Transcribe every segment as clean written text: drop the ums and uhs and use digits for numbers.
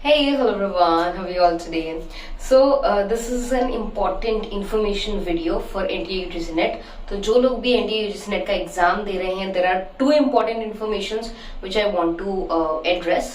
Hey, hello everyone, how are you all today? This is an important information video for NTA UGC NET. तो जो लोग भी NTA UGC NET का exam दे रहे हैं, there are two important informations which I want to address.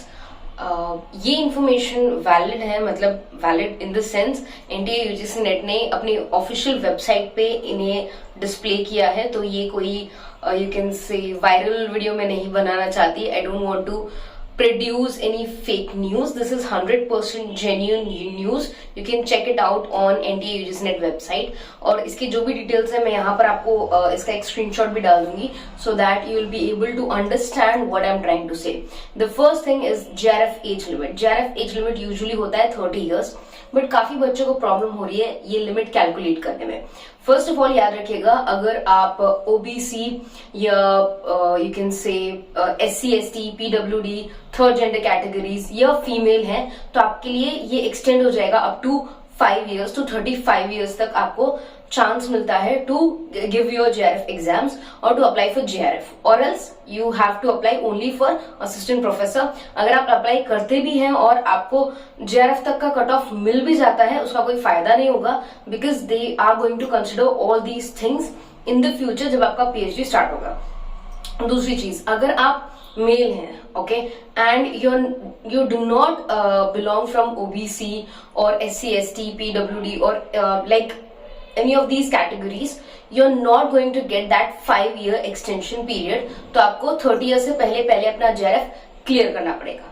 ये information valid है, मतलब valid in the sense NTA UGC NET ने अपनी ऑफिशियल वेबसाइट पे इन्हें डिस्प्ले किया है. तो ये कोई यू कैन से वायरल वीडियो में नहीं बनाना चाहती. I don't want to produce any fake news. This is 100% genuine news. You can check it out on NTA UGC NET website. और इसकी जो भी डिटेल्स है मैं यहाँ पर आपको इसका एक स्क्रीनशॉट भी डाल दूंगी so that you will be able to understand what I'm trying to say. The first thing is JRF age limit. JRF age limit usually होता है 30 years. बट काफी बच्चों को प्रॉब्लम हो रही है ये लिमिट कैलकुलेट करने में. फर्स्ट ऑफ ऑल याद रखिएगा, अगर आप ओबीसी या यू कैन से SC ST PWD third gender categories या फीमेल हैं तो आपके लिए ये एक्सटेंड हो जाएगा up to 5 years to 35 years तक आपको चांस मिलता है to give your JRF exams और टू अप्लाई फॉर JRF, और else you have to apply only for assistant professor. अगर आप अप्लाई करते भी हैं और आपको JRF तक का कट ऑफ मिल भी जाता है, उसका कोई फायदा नहीं होगा, because they are going to consider all these things in the future जब आपका PhD स्टार्ट होगा. दूसरी चीज, अगर आप मेल हैं, okay, and you do not belong from OBC or SC ST PWD or like any of these categories, you're not going to get that 5-year extension period. तो आपको 30 years से पहले अपना JRF क्लियर करना पड़ेगा.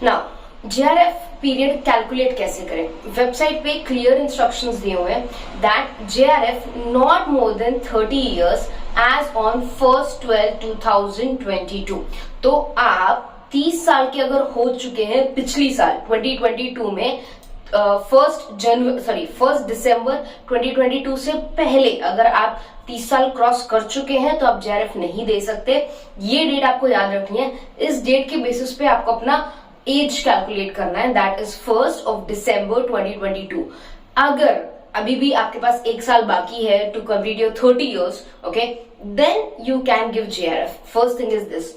Now JRF period calculate कैसे करें? Website पे क्लियर इंस्ट्रक्शंस दिए हुए हैं that JRF not more than 30 years age on 1/12/2022. तो आप 30 साल के अगर हो चुके हैं पिछली साल 2022 में, 1 दिसंबर 2022 से पहले अगर आप 30 साल क्रॉस कर चुके हैं तो आप JRF नहीं दे सकते. ये डेट आपको याद रखनी है. इस डेट के बेसिस पे आपको अपना एज कैलकुलेट करना है, दैट इज 1 दिसंबर 2022. अगर अभी भी आपके पास एक साल बाकी है to complete your 30 years, okay, then you can give JRF. First thing is this.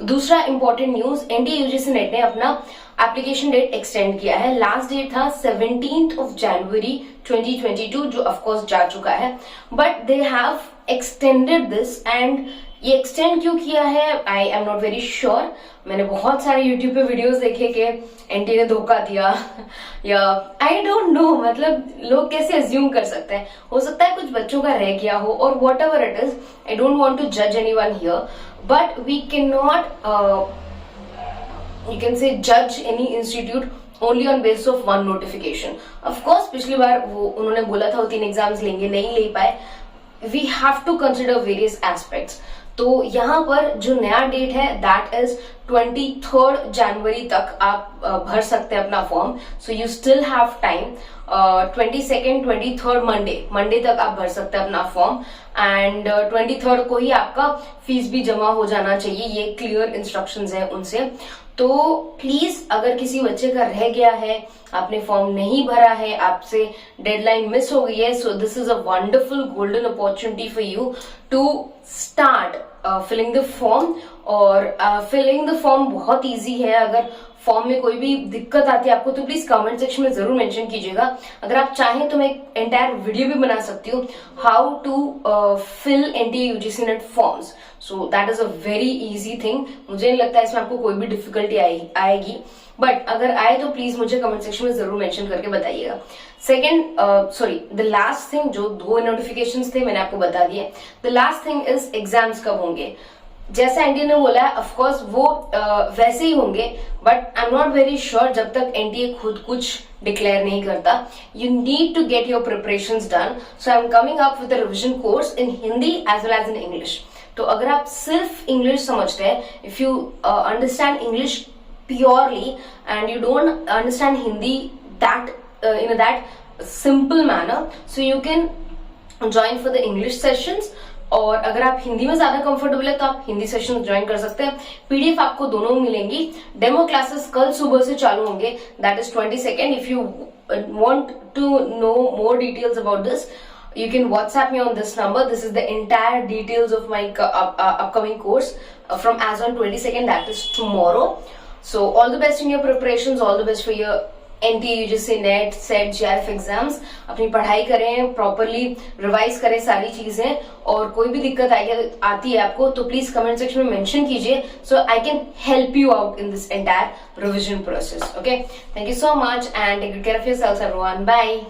दूसरा important news, NTA UGC NET ने अपना एप्लीकेशन डेट एक्सटेंड किया है. लास्ट डेट था 17 जनवरी 2022, जो ऑफकोर्स जा चुका है, but they have extended this. And ये एक्सटेंड क्यों किया है आई एम नॉट वेरी श्योर. मैंने बहुत सारे यूट्यूब पे वीडियोस देखे कि NTA ने धोखा दिया या आई डोंट नो, मतलब लोग कैसे अज्यूम कर सकते हैं. हो सकता है कुछ बच्चों का रह गया हो और whatever it is. I don't want to जज anyone here, but we cannot you can say judge any institute only on basis of one notification. Of course पिछली बार वो उन्होंने बोला था वो 3 एग्जाम्स लेंगे, नहीं ले पाए. We have to consider various aspects. तो यहाँ पर जो नया डेट है दैट इज 23 जनवरी तक आप भर सकते हैं अपना form. So you still have time. 22nd 23rd Monday तक आप भर सकते हैं अपना फॉर्म. एंड 23rd को ही आपका फीस भी जमा हो जाना चाहिए. ये क्लियर इंस्ट्रक्शंस हैं उनसे. तो प्लीज अगर किसी बच्चे का रह गया है, आपने फॉर्म नहीं भरा है, आपसे डेडलाइन मिस हो गई है, so this is a wonderful golden opportunity for you to start filling the form. और फिलिंग द फॉर्म बहुत इजी है. अगर फॉर्म में कोई भी दिक्कत आती है आपको तो प्लीज कमेंट सेक्शन में जरूर मेंशन कीजिएगा. अगर आप चाहें तो मैं एक एंटायर वीडियो भी बना सकती हूँ how to fill NTA UGC NET forms. So that is a very easy thing. मुझे नहीं लगता इसमें आपको कोई भी डिफिकल्टी आएगी, बट अगर आए तो प्लीज मुझे कमेंट सेक्शन में जरूर मेंशन करके बताइएगा. द लास्ट थिंग, जो 2 नोटिफिकेशंस थे मैंने आपको बता दिए. The last thing is exams कब होंगे. जैसा NTA ने बोला है ऑफकोर्स वो वैसे ही होंगे, but I am not very sure जब तक NTA खुद कुछ डिक्लेयर नहीं करता. You need to get your preparations done. So I am coming up with a revision course in Hindi as well as in English. तो अगर आप सिर्फ इंग्लिश समझते हैं, if you understand English purely and you don't understand Hindi that in that simple manner, so you can join for the English sessions. और अगर आप हिंदी में ज्यादा कंफर्टेबल है तो आप हिंदी सेशन ज्वाइन कर सकते हैं. PDF आपको दोनों मिलेंगी. डेमो क्लासेस कल सुबह से चालू होंगे, that is 22nd. If you want to know more details about this, you can WhatsApp me on this number. This is the entire details of my upcoming course from as on 22nd, that is tomorrow. So all the best in your preparations, all the best for your NT, UGC, NET, SET, JRF exams. अपनी पढ़ाई करें, properly revise करें सारी चीजें, और कोई भी दिक्कत आती है आपको तो प्लीज कमेंट सेक्शन में मेंशन कीजिए, so I can help you out in this entire revision process. Okay, thank you so much and take care of yourself everyone. Bye.